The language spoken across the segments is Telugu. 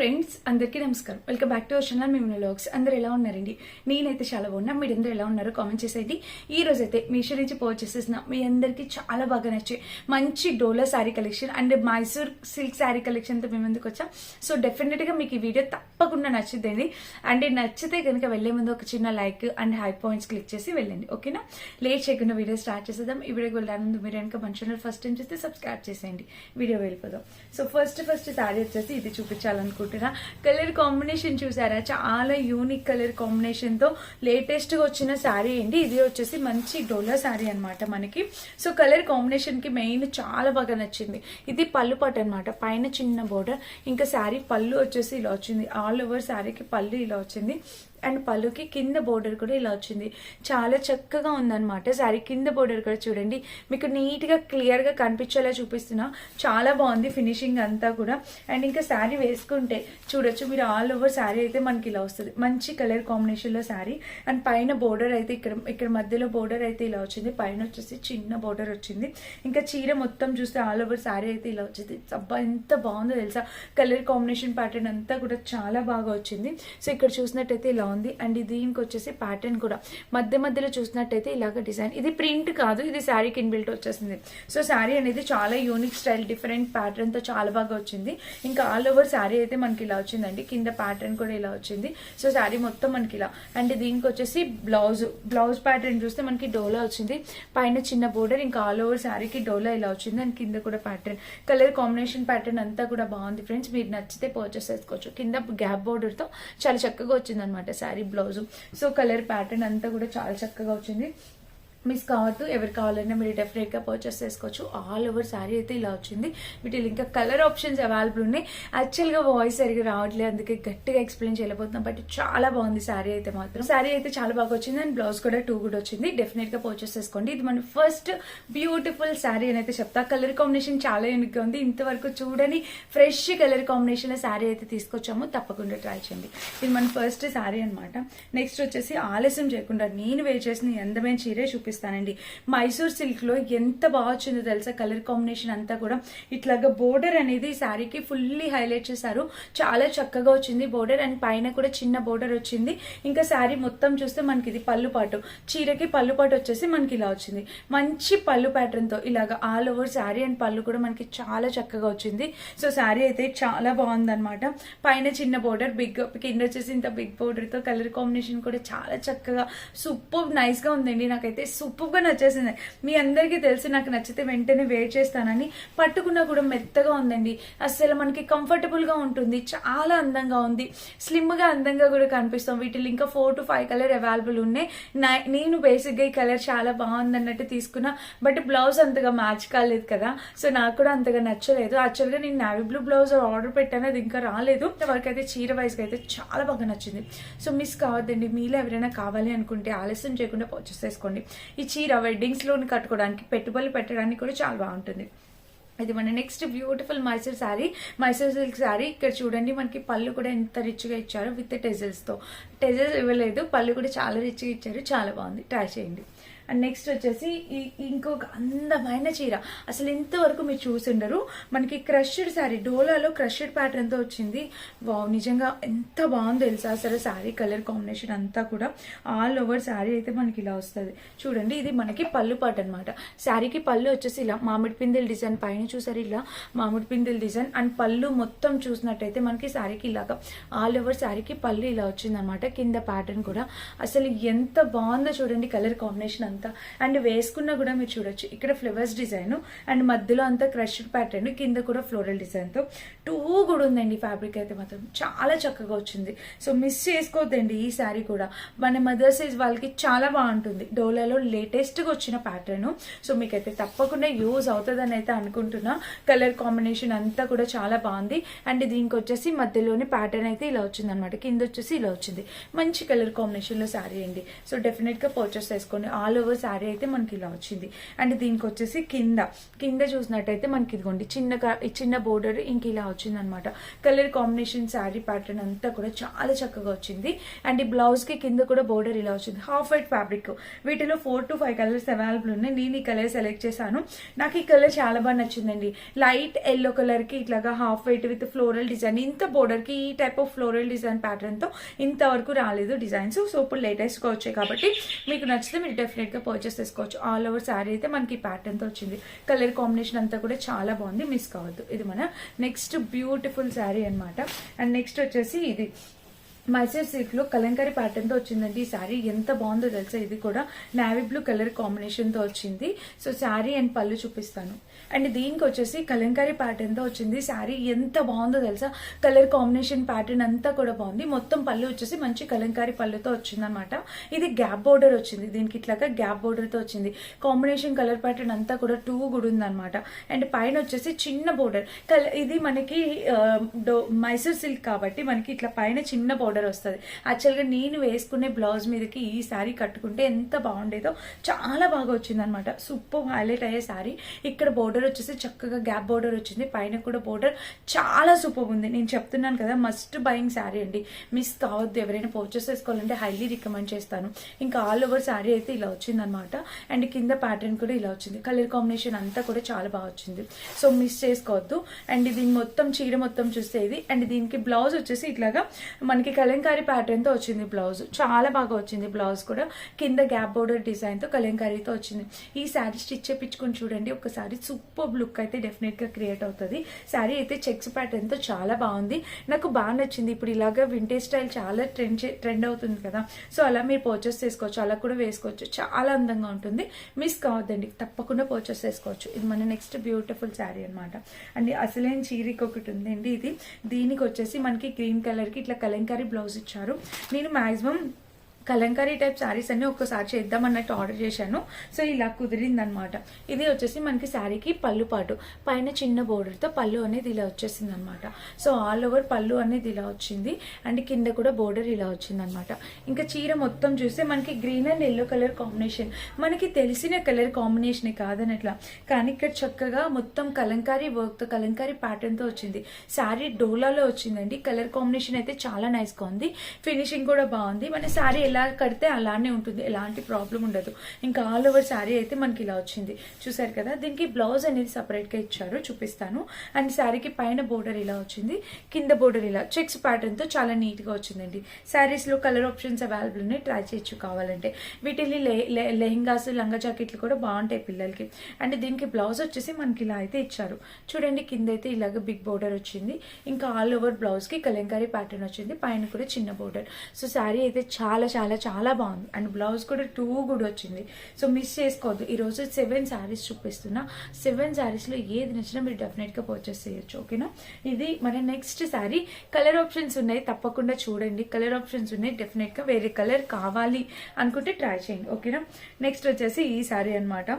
ఫ్రెండ్స్ అందరికీ నమస్కారం. Welcome back to our channel మేము వ్లాగ్స్. అందరూ ఎలా ఉన్నారండి? నేనైతే చాలా బాగున్నా. మీరందరూ ఎలా ఉన్నారో కామెంట్ చేసేయండి. ఈ రోజు అయితే మీషో నుంచి పర్చేస్ చేసిన మీ అందరికీ చాలా బాగా నచ్చే మంచి డోలా sari collection and Mysore silk sari collection తో మేము ముందుకు వచ్చాం. సో డెఫినెట్ గా మీకు ఈ వీడియో తప్పకుండా నచ్చుతుంది. అండ్ నచ్చితే కనుక వెళ్లే ముందు ఒక చిన్న like and high points click చేసి వెళ్ళండి, ఓకేనా? లేట్ చేయకుండా వీడియో స్టార్ట్ చేసేద్దాం. ఈ వీడియోకి వెళ్ళడానికి ముందు మీరు కనుక మన ఛానల్ ఫస్ట్ టైం చేస్తే సబ్స్క్రైబ్ చేసేయండి. వీడియో వెళ్ళిపోదాం. సో ఫస్ట్ శారీ వచ్చేసి ఇది చూపించాలనుకుంటున్నా. కలర్ కాంబినేషన్ చూసారా? చాలా యూనిక్ కలర్ కాంబినేషన్ తో లేటెస్ట్ గా వచ్చిన శారీ అండి. ఇది వచ్చేసి మంచి డోలా శారీ అనమాట మనకి. సో కలర్ కాంబినేషన్ కి మెయిన్ చాలా బాగా నచ్చింది. ఇది పళ్ళు పాట అనమాట. పైన చిన్న బోర్డర్, ఇంకా శారీ పళ్ళు వచ్చేసి ఇలా వచ్చింది. ఆల్ ఓవర్ శారీకి పళ్ళు ఇలా వచ్చింది అండ్ పళ్ళుకి కింద బోర్డర్ కూడా ఇలా వచ్చింది. చాలా చక్కగా ఉందన్నమాట శారీ. కింద బోర్డర్ కూడా చూడండి, మీకు నీట్ గా క్లియర్ గా కనిపించేలా చూపిస్తున్నా. చాలా బాగుంది ఫినిషింగ్ అంతా కూడా. అండ్ ఇంకా శారీ వేసుకుంటే చూడొచ్చు మీరు, ఆల్ ఓవర్ శారీ అయితే మనకి ఇలా వస్తుంది. మంచి కలర్ కాంబినేషన్ లో శారీ. అండ్ పైన బోర్డర్ అయితే ఇక్కడ మధ్యలో బోర్డర్ అయితే ఇలా వచ్చింది. పైన వచ్చేసి చిన్న బోర్డర్ వచ్చింది. ఇంకా చీర మొత్తం చూస్తే ఆల్ ఓవర్ శారీ అయితే ఇలా వచ్చింది. అబ్బా ఎంత బాగుందో తెలుసా! కలర్ కాంబినేషన్ ప్యాటర్న్ అంతా కూడా చాలా బాగా వచ్చింది. సో ఇక్కడ చూసినట్టయితే ఇలా ఉంది. అండ్ దీనికి వచ్చేసి ప్యాటర్న్ కూడా మధ్యలో చూసినట్టయితే ఇలాగ డిజైన్. ఇది ప్రింట్ కాదు, ఇది శారీకి ఇన్బిల్ట్ వచ్చేసింది. సో శారీ అనేది చాలా యూనిక్ స్టైల్, డిఫరెంట్ ప్యాటర్న్ తో చాలా బాగా వచ్చింది. ఇంకా ఆల్ ఓవర్ శారీ అయితే మనకి ఇలా వచ్చిందండి. కింద ప్యాటర్న్ కూడా ఇలా వచ్చింది. సో శారీ మొత్తం మనకి ఇలా. అండ్ దీనికి వచ్చేసి బ్లౌజ్ ప్యాటర్న్ చూస్తే మనకి డోలా వచ్చింది. పైన చిన్న బోర్డర్, ఇంకా ఆల్ ఓవర్ శారీకి డోలా ఇలా వచ్చింది. అండ్ కింద కూడా ప్యాటర్న్, కలర్ కాంబినేషన్ ప్యాటర్న్ అంతా కూడా బాగుంది ఫ్రెండ్స్. మీరు నచ్చితే పర్చేస్ చేసుకోవచ్చు. కింద గ్యాప్ బోర్డర్ తో చాలా చక్కగా వచ్చింది అనమాట sari blouse. So colour pattern అంతా కూడా చాలా చక్కగా వచ్చింది. మిస్ కావద్దు. ఎవరు కావాలన్నా మీరు డెఫినెట్ గా పర్చేస్ చేసుకోవచ్చు. ఆల్ ఓవర్ శారీ అయితే ఇలా వచ్చింది. వీటిలో ఇంకా కలర్ ఆప్షన్స్ అవైలబుల్ ఉన్నాయి. యాక్చువల్ గా వాయిస్ సరిగా రావట్లేదు, అందుకే గట్టిగా ఎక్స్ప్లెయిన్ చేయలేకపోతున్నాం. బట్ చాలా బాగుంది శారీ అయితే మాత్రం. శారీ అయితే చాలా బాగా వచ్చింది. అండ్ బ్లౌజ్ కూడా 2 కూడా వచ్చింది. డెఫినెట్ గా పర్చేస్ చేసుకోండి. ఇది మన ఫస్ట్ బ్యూటిఫుల్ శారీ అని అయితే చెప్తా. కలర్ కాంబినేషన్ చాలా యూనిక్ గా ఉంది. ఇంతవరకు చూడని ఫ్రెష్ కలర్ కాంబినేషన్ లో శారీ అయితే తీసుకొచ్చాము. తప్పకుండా ట్రై చేయండి. ఇది మన ఫస్ట్ శారీ అనమాట. నెక్స్ట్ వచ్చేసి ఆలస్యం చేయకుండా నేను వేర్ చేసిన అందమైన చీరే చూపిస్తానండి. మైసూర్ సిల్క్ లో ఎంత బాగా వచ్చిందో తెలుసా! కలర్ కాంబినేషన్ అంతా కూడా ఇట్లాగా బోర్డర్ అనేది శారీకి ఫుల్లీ హైలైట్ చేశారు. చాలా చక్కగా వచ్చింది బోర్డర్. అండ్ పైన కూడా చిన్న బోర్డర్ వచ్చింది. ఇంకా శారీ మొత్తం చూస్తే మనకి ఇది పళ్ళు పాటు, చీరకి పళ్ళు పాటు వచ్చేసి మనకి ఇలా వచ్చింది. మంచి పళ్ళు ప్యాటర్న్ తో ఇలాగా ఆల్ ఓవర్ శారీ అండ్ పళ్ళు కూడా మనకి చాలా చక్కగా వచ్చింది. సో శారీ అయితే చాలా బాగుందన్నమాట. పైన చిన్న బోర్డర్, కింద వచ్చేసి ఇంత బిగ్ బోర్డర్ తో కలర్ కాంబినేషన్ కూడా చాలా చక్కగా సూపర్ నైస్ గా ఉందండి. నాకైతే సూపర్ గా నచ్చేసింది. మీ అందరికీ తెలుసు నాకు నచ్చితే వెంటనే వేర్ చేస్తానని. పట్టుకున్నా కూడా మెత్తగా ఉందండి. అసలు మనకి కంఫర్టబుల్ గా ఉంటుంది. చాలా అందంగా ఉంది. స్లిమ్ గా అందంగా కూడా కనిపిస్తాం. వీటిలో ఇంకా 4 to 5 కలర్ అవైలబుల్ ఉన్నాయి. నేను బేసిక్ గా ఈ కలర్ చాలా బాగుంది అన్నట్టు తీసుకున్నా. బట్ బ్లౌజ్ అంతగా మ్యాచ్ కాలేదు కదా, సో నాకు కూడా అంతగా నచ్చలేదు. యాక్చువల్ గా నేను నావీ బ్లూ బ్లౌజ్ ఆర్డర్ పెట్టాను, అది ఇంకా రాలేదు. ఇంతవరకు అయితే చీర వైజ్ గా అయితే చాలా బాగా నచ్చింది. సో మిస్ కావద్దండి. మీలో ఎవరైనా కావాలి అనుకుంటే ఆలస్యం చేయకుండా పర్చేస్ చేసుకోండి. ఈ చీర వెడ్డింగ్స్ లో కట్టుకోవడానికి, పెట్టుబడులు పెట్టడానికి కూడా చాలా బాగుంటుంది. ఇది మన next beautiful Mysore sari, Mysore silk sari. ఇక్కడ చూడండి మనకి పళ్ళు కూడా ఎంత రిచ్ గా ఇచ్చారు విత్ టెజల్స్ తో. టెజల్స్ ఇవ్వలేదు, పళ్ళు కూడా చాలా రిచ్ గా ఇచ్చారు. చాలా బాగుంది, ట్రై చేయండి. అండ్ నెక్స్ట్ వచ్చేసి ఇంకొక అందమైన చీర. అసలు ఇంతవరకు మీరు చూసిండరు. మనకి క్రష్డ్ శారీ, డోలాలో క్రష్డ్ ప్యాటర్న్ తో వచ్చింది. వావ్, నిజంగా ఎంత బాగుందో తెలుసా అసలు శారీ కలర్ కాంబినేషన్ అంతా కూడా. ఆల్ ఓవర్ శారీ అయితే మనకి ఇలా వస్తుంది. చూడండి, ఇది మనకి పళ్ళు పాట అనమాట. శారీకి పళ్ళు వచ్చేసి ఇలా మామిడి పిందెల డిజైన్, పైన చూసారు ఇలా మామిడి పిందెల డిజైన్. అండ్ పళ్ళు మొత్తం చూసినట్టయితే మనకి శారీకి ఇలాగా ఆల్ ఓవర్ శారీకి పళ్ళు ఇలా వచ్చింది అనమాట. కింద ప్యాటర్న్ కూడా అసలు ఎంత బాగుందో చూడండి కలర్ కాంబినేషన్. అండ్ వేసుకున్నా కూడా మీరు చూడొచ్చు ఇక్కడ ఫ్లవర్స్ డిజైన్ అండ్ మధ్యలో అంతా క్రష్డ్ ప్యాటర్న్, కింద కూడా ఫ్లోరల్ డిజైన్ తో 2 కూడా ఉందండి. ఫ్యాబ్రిక్ అయితే మాత్రం చాలా చక్కగా వచ్చింది. సో మిస్ చేసుకోవద్దండి ఈ శారీ కూడా. మన మదర్ సైజ్ వాళ్ళకి చాలా బాగుంటుంది. డోలాలో లేటెస్ట్ గా వచ్చిన ప్యాటర్న్. సో మీకైతే తప్పకుండా యూజ్ అవుతుందని అయితే అనుకుంటున్నా. కలర్ కాంబినేషన్ అంతా కూడా చాలా బాగుంది. అండ్ దీనికి వచ్చేసి మధ్యలోని ప్యాటర్న్ అయితే ఇలా వచ్చింది అనమాట. కింద వచ్చేసి ఇలా వచ్చింది. మంచి కలర్ కాంబినేషన్ లో శారీ అండి. సో డెఫినెట్ గా పర్చేస్ చేసుకోండి. ఆల్ ఓవర్ శారీ అయితే మనకి ఇలా వచ్చింది. అండ్ దీనికి వచ్చేసి కింద చూసినట్టయితే మనకి ఇదిగోండి చిన్న బోర్డర్ ఇంక ఇలా వచ్చింది అనమాట. కలర్ కాంబినేషన్ శారీ ప్యాటర్న్ అంతా కూడా చాలా చక్కగా వచ్చింది. అండ్ ఈ బ్లౌజ్ కి కింద కూడా బోర్డర్ ఇలా వచ్చింది. హాఫ్ వైట్ ఫ్యాబ్రిక్, వీటిలో 4 to 5 కలర్స్ అవైలబుల్ ఉన్నాయి. నేను ఈ కలర్ సెలెక్ట్ చేశాను. నాకు ఈ కలర్ చాలా బాగా నచ్చిందండి. లైట్ ఎల్లో కలర్ కి ఇట్లాగా half white with floral design, ఇంత బోర్డర్ కి ఈ type of floral design pattern తో ఇంతవరకు రాలేదు డిజైన్స్. సో ఇప్పుడు లేటెస్ట్ గా వచ్చాయి కాబట్టి మీకు నచ్చితే మీరు డెఫినెట్ గా పర్చేస్ చేసుకోవచ్చు. ఆల్ ఓవర్ శారీ అయితే మనకి ప్యాటర్న్ తో వచ్చింది. కలర్ కాంబినేషన్ అంతా కూడా చాలా బాగుంది, మిస్ కావద్దు. ఇది మన నెక్స్ట్ బ్యూటిఫుల్ శారీ అన్నమాట. అండ్ నెక్స్ట్ వచ్చేసి ఇది మైసూర్ సిల్క్ లో కలంకారీ ప్యాటర్న్ తో వచ్చిందండి. ఈ శారీ ఎంత బాగుందో తెలుసా. ఇది కూడా నావీ బ్లూ కలర్ కాంబినేషన్ తో వచ్చింది. సో శారీ అండ్ పళ్ళు చూపిస్తాను. అండ్ దీనికి వచ్చేసి కలంకారీ ప్యాటర్న్ తో వచ్చింది. శారీ ఎంత బాగుందో తెలుసా. కలర్ కాంబినేషన్ ప్యాటర్న్ అంతా కూడా బాగుంది. మొత్తం పళ్ళు వచ్చేసి మంచి కలంకారీ పళ్ళుతో వచ్చింది అనమాట. ఇది గ్యాప్ బోర్డర్ వచ్చింది. దీనికి ఇట్లాగా గ్యాప్ బోర్డర్ తో వచ్చింది. కాంబినేషన్ కలర్ ప్యాటర్న్ అంతా కూడా 2 కూడా ఉంది అనమాట. అండ్ పైన వచ్చేసి చిన్న బోర్డర్. ఇది మనకి మైసూర్ సిల్క్ కాబట్టి మనకి ఇట్లా పైన చిన్న బోర్డర్ వస్తుంది. యాక్చువల్ గా నేను వేసుకునే బ్లౌజ్ మీదకి ఈ శారీ కట్టుకుంటే ఎంత బాగుండేదో, చాలా బాగా వచ్చింది అనమాట. సూపర్ హైలైట్ అయ్యే శారీ. ఇక్కడ బోర్డర్ వచ్చేసి చక్కగా గ్యాప్ బోర్డర్ వచ్చింది. పైన కూడా బోర్డర్ చాలా సూపర్ ఉంది. నేను చెప్తున్నాను కదా, మస్ట్ బయింగ్ శారీ అండి, మిస్ కావద్దు. ఎవరైనా పర్చేస్ చేసుకోవాలంటే హైలీ రికమెండ్ చేస్తాను. ఇంకా ఆల్ ఓవర్ శారీ అయితే ఇలా వచ్చింది అనమాట. అండ్ కింద ప్యాటర్న్ కూడా ఇలా వచ్చింది. కలర్ కాంబినేషన్ అంతా కూడా చాలా బాగా వచ్చింది. సో మిస్ చేసుకోవద్దు. అండ్ దీని మొత్తం చీర మొత్తం చూస్తే ఇది. అండ్ దీనికి బ్లౌజ్ వచ్చేసి ఇట్లాగా మనకి కలంకారీ ప్యాటర్న్ తో వచ్చింది. బ్లౌజ్ చాలా బాగా వచ్చింది. బ్లౌజ్ కూడా కింద గ్యాప్ బోర్డర్ డిజైన్ తో కలంకారీతో వచ్చింది. ఈ శారీ స్టిచ్ చేపించుకొని చూడండి ఒకసారి, సూపర్ లుక్ అయితే డెఫినెట్ గా క్రియేట్ అవుతుంది. శారీ అయితే చెక్స్ ప్యాటర్న్ తో చాలా బాగుంది. నాకు బాగా నచ్చింది. ఇప్పుడు ఇలాగా వింటేజ్ స్టైల్ చాలా ట్రెండ్ అవుతుంది కదా, సో అలా మీరు పర్చేస్ చేసుకోవచ్చు. అలా కూడా వేసుకోవచ్చు. చాలా అందంగా ఉంటుంది. మిస్ కావద్దండి, తప్పకుండా పర్చేస్ చేసుకోవచ్చు. ఇది మన నెక్స్ట్ బ్యూటిఫుల్ శారీ అనమాట. అండ్ అసలైన చీరికి ఒకటి ఉందండి. ఇది దీనికి వచ్చేసి మనకి గ్రీన్ కలర్ కి ఇట్లా కలంకారీ బ్లౌజ్ ఇచ్చారు. నేను మాక్సిమం కలంకారీ టైప్ శారీస్ అన్ని ఒక్కసారి చేద్దాం అన్నట్టు ఆర్డర్ చేశాను. సో ఇలా కుదిరింది అనమాట. ఇది వచ్చేసి మనకి శారీకి పళ్ళు పాటు పైన చిన్న బోర్డర్ తో పళ్ళు అనేది ఇలా వచ్చేసింది అనమాట. సో ఆల్ ఓవర్ పళ్ళు అనేది ఇలా వచ్చింది. అండ్ కింద కూడా బోర్డర్ ఇలా వచ్చింది అనమాట. ఇంకా చీర మొత్తం చూస్తే మనకి green and yellow colour combination, మనకి తెలిసిన కలర్ కాంబినేషన్ కాదనట్లా, కానీ ఇక్కడ చక్కగా మొత్తం కలంకారీ వర్క్ తో కలంకారీ ప్యాటర్న్ తో వచ్చింది. శారీ డోలాలో వచ్చిందండి. కలర్ కాంబినేషన్ అయితే చాలా నైస్ గా ఉంది. ఫినిషింగ్ కూడా బాగుంది. మన శారీ ఎలా కడితే అలానే ఉంటుంది, ఎలాంటి ప్రాబ్లం ఉండదు. ఇంకా ఆల్ ఓవర్ శారీ అయితే మనకి ఇలా వచ్చింది. చూసారు కదా, దీనికి బ్లౌజ్ అనేది సపరేట్ గా ఇచ్చారు, చూపిస్తాను. అండ్ శారీకి పైన బోర్డర్ ఇలా వచ్చింది, కింద బోర్డర్ ఇలా చెక్స్ ప్యాటర్న్ తో చాలా నీట్ గా వచ్చిందండి. శారీస్ లో కలర్ ఆప్షన్స్ అవైలబుల్ ఉన్నాయి, ట్రై చేయొచ్చు కావాలంటే. వీటిని లెహంగాస్ లంగా జాకెట్లు కూడా బాగుంటాయి పిల్లలకి. అండ్ దీనికి బ్లౌజ్ వచ్చేసి మనకి ఇలా అయితే ఇచ్చారు. చూడండి, కింద అయితే ఇలాగ బిగ్ బోర్డర్ వచ్చింది. ఇంకా ఆల్ ఓవర్ బ్లౌజ్ కి కలంకారీ ప్యాటర్న్ వచ్చింది. పైన కూడా చిన్న బోర్డర్. సో శారీ అయితే చాలా చాలా చాలా బాగుంది. అండ్ బ్లౌజ్ కూడా 2 కూడా వచ్చింది. సో మిస్ చేసుకోవద్దు. ఈ రోజు 7 శారీస్ చూపిస్తున్నా. 7 శారీస్ లో ఏది నచ్చినా మీరు డెఫినెట్ గా పర్చేస్ చేయొచ్చు. ఓకేనా. ఇది మన నెక్స్ట్ శారీ. కలర్ ఆప్షన్స్ ఉన్నాయి, తప్పకుండా చూడండి. కలర్ ఆప్షన్స్ ఉన్నాయి, డెఫినెట్ గా వేరే కలర్ కావాలి అనుకుంటే ట్రై చేయండి. ఓకేనా. నెక్స్ట్ వచ్చేసి ఈ శారీ అనమాట.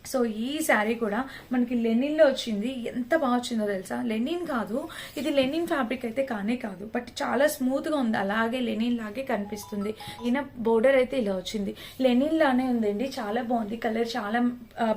సో ఈ శారీ కూడా మనకి లెనిన్ లో వచ్చింది. ఎంత బాగా వచ్చిందో తెలుసా. లెనిన్ కాదు, ఇది లెనిన్ ఫ్యాబ్రిక్ అయితే కానే కాదు, బట్ చాలా స్మూత్ గా ఉంది. అలాగే లెనిన్ లాగే కనిపిస్తుంది. ఈయన బోర్డర్ అయితే ఇలా వచ్చింది. లెనిన్ లానే ఉందండి, చాలా బాగుంది. కలర్ చాలా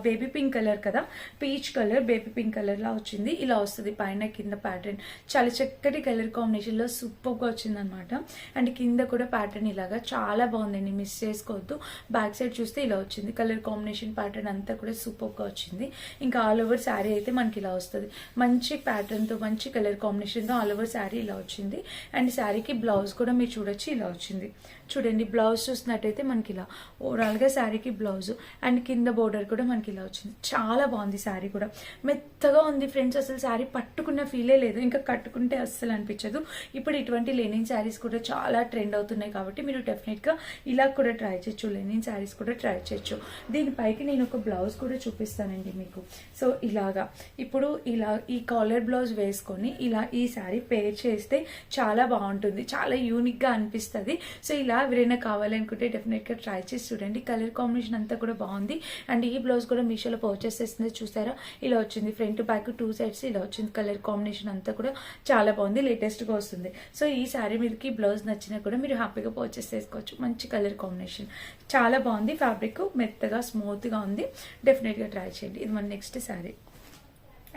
బేబీ పింక్ కలర్ కదా, peach colour baby pink colour లా వచ్చింది. ఇలా వస్తుంది పైన కింద ప్యాటర్న్. చాలా చక్కటి కలర్ కాంబినేషన్ లో సూపర్ గా వచ్చింది అనమాట. అండ్ కింద కూడా ప్యాటర్న్ ఇలాగా చాలా బాగుందండి, మిస్ చేసుకోవద్దు. బ్యాక్ సైడ్ చూస్తే ఇలా వచ్చింది. కలర్ కాంబినేషన్ ప్యాటర్న్ అంతా కూడా సూపర్ గా వచ్చింది. ఇంకా ఆల్ ఓవర్ శారీ అయితే మనకి ఇలా వస్తుంది. మంచి ప్యాటర్న్ తో మంచి కలర్ కాంబినేషన్ తో ఆల్ ఓవర్ శారీ ఇలా వచ్చింది. అండ్ శారీకి బ్లౌజ్ కూడా మీరు చూడొచ్చు, ఇలా వచ్చింది. చూడండి, బ్లౌజ్ చూసినట్టయితే మనకి ఇలా ఓవరాల్ గా శారీకి బ్లౌజ్ అండ్ కింద బోర్డర్ కూడా మనకి ఇలా వచ్చింది. చాలా బాగుంది. శారీ కూడా మెత్తగా ఉంది ఫ్రెండ్స్. అసలు శారీ పట్టుకున్న ఫీలే లేదు, ఇంకా కట్టుకుంటే అస్సలు అనిపించదు. ఇప్పుడు ఇటువంటి లెనిన్ శారీస్ కూడా చాలా ట్రెండ్ అవుతున్నాయి కాబట్టి మీరు డెఫినెట్ గా ఇలా కూడా ట్రై చేయొచ్చు. లెనిన్ శారీస్ కూడా ట్రై చేయొచ్చు. దీనిపైకి నేను ఒక బ్లౌజ్ కూడా కూడా చూపిస్తానండి మీకు. సో ఇలాగా ఇప్పుడు ఇలా ఈ కాలర్ బ్లౌజ్ వేసుకొని ఇలా ఈ శారీ పేర్ చేస్తే చాలా బాగుంటుంది, చాలా యూనిక్గా అనిపిస్తుంది. సో ఇలా ఎవరైనా కావాలనుకుంటే డెఫినెట్గా ట్రై చేసి చూడండి. కలర్ కాంబినేషన్ అంతా కూడా బాగుంది. అండ్ ఈ బ్లౌజ్ కూడా మీషోలో పర్చేస్ చేస్తుంది, చూసారా ఇలా వచ్చింది. ఫ్రంట్ బ్యాక్ 2 సైడ్స్ ఇలా వచ్చింది. కలర్ కాంబినేషన్ అంతా కూడా చాలా బాగుంది, లేటెస్ట్గా వస్తుంది. సో ఈ శారీ మీదకి బ్లౌజ్ నచ్చినా కూడా మీరు హ్యాపీగా పర్చేస్ చేసుకోవచ్చు. మంచి కలర్ కాంబినేషన్ చాలా బాగుంది. ఫ్యాబ్రిక్ మెత్తగా స్మూత్గా ఉంది. డెఫినెట్గా ట్రై చేయండి. ఇది మన నెక్స్ట్ శారీ.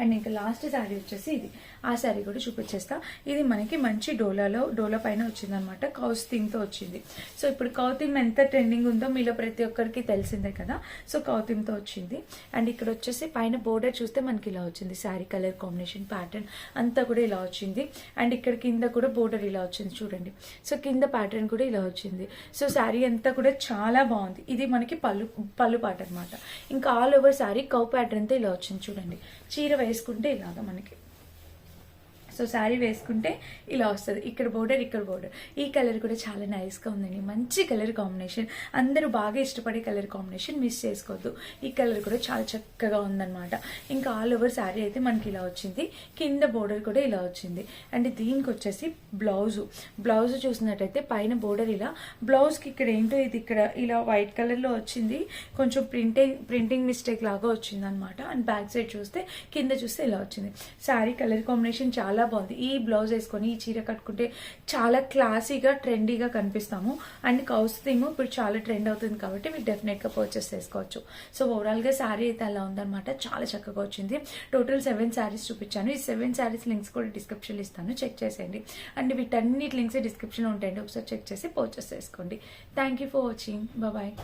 అండ్ ఇంకా లాస్ట్ శారీ వచ్చేసి ఇది. ఆ శారీ కూడా చూపించేస్తా. ఇది మనకి మంచి డోలా పైన వచ్చిందనమాట. కౌస్ థీమ్తో వచ్చింది. సో ఇప్పుడు కౌ థీమ్ ఎంత ట్రెండింగ్ ఉందో మీలో ప్రతి ఒక్కరికి తెలిసిందే కదా. సో కౌ థీమ్తో వచ్చింది. అండ్ ఇక్కడ వచ్చేసి పైన బోర్డర్ చూస్తే మనకి ఇలా వచ్చింది. శారీ కలర్ కాంబినేషన్ ప్యాటర్న్ అంతా కూడా ఇలా వచ్చింది. అండ్ ఇక్కడ కింద కూడా బోర్డర్ ఇలా వచ్చింది చూడండి. సో కింద ప్యాటర్న్ కూడా ఇలా వచ్చింది. సో శారీ అంతా కూడా చాలా బాగుంది. ఇది మనకి పళ్ళు పాట అనమాట. ఇంకా ఆల్ ఓవర్ శారీ కౌ ప్యాటర్న్తో ఇలా వచ్చింది చూడండి. చీర వేసుకుంటే ఇలాగా మనకి, సో శారీ వేసుకుంటే ఇలా వస్తుంది. ఇక్కడ బోర్డర్, ఇక్కడ బోర్డర్. ఈ కలర్ కూడా చాలా నైస్గా ఉందండి. మంచి కలర్ కాంబినేషన్, అందరూ బాగా ఇష్టపడే కలర్ కాంబినేషన్, మిస్ చేసుకోవద్దు. ఈ కలర్ కూడా చాలా చక్కగా ఉందన్నమాట. ఇంకా ఆల్ ఓవర్ శారీ అయితే మనకి ఇలా వచ్చింది. కింద బోర్డర్ కూడా ఇలా వచ్చింది. అండ్ దీనికి వచ్చేసి బ్లౌజ్ చూసినట్టయితే పైన బోర్డర్ ఇలా, బ్లౌజ్కి ఇక్కడ ఏంటో ఇది ఇక్కడ ఇలా వైట్ కలర్లో వచ్చింది. కొంచెం ప్రింటింగ్ మిస్టేక్ లాగా వచ్చింది అనమాట. అండ్ బ్యాక్ సైడ్ చూస్తే కింద చూస్తే ఇలా వచ్చింది. శారీ కలర్ కాంబినేషన్ చాలా బాగుంది. ఈ బ్లౌజ్ వేసుకొని ఈ చీర కట్టుకుంటే చాలా క్లాసీగా ట్రెండీగా కనిపిస్తాము. అండ్ కౌస్ థీమ్ ఇప్పుడు చాలా ట్రెండ్ అవుతుంది కాబట్టి మీరు డెఫినెట్గా పర్చేస్ చేసుకోవచ్చు. సో ఓవరాల్గా శారీ అయితే అలా ఉందన్నమాట. చాలా చక్కగా వచ్చింది. టోటల్ 7 శారీస్ చూపించాను. ఈ 7 శారీస్ లింక్స్ కూడా డిస్క్రిప్షన్లో ఇస్తాను, చెక్ చేసేయండి. అండ్ వీటన్నిటి లింక్స్ డిస్క్రిప్షన్లో ఉంటాయండి, ఒకసారి చెక్ చేసి పర్చేస్ చేసుకోండి. Thank you for watching. Bye.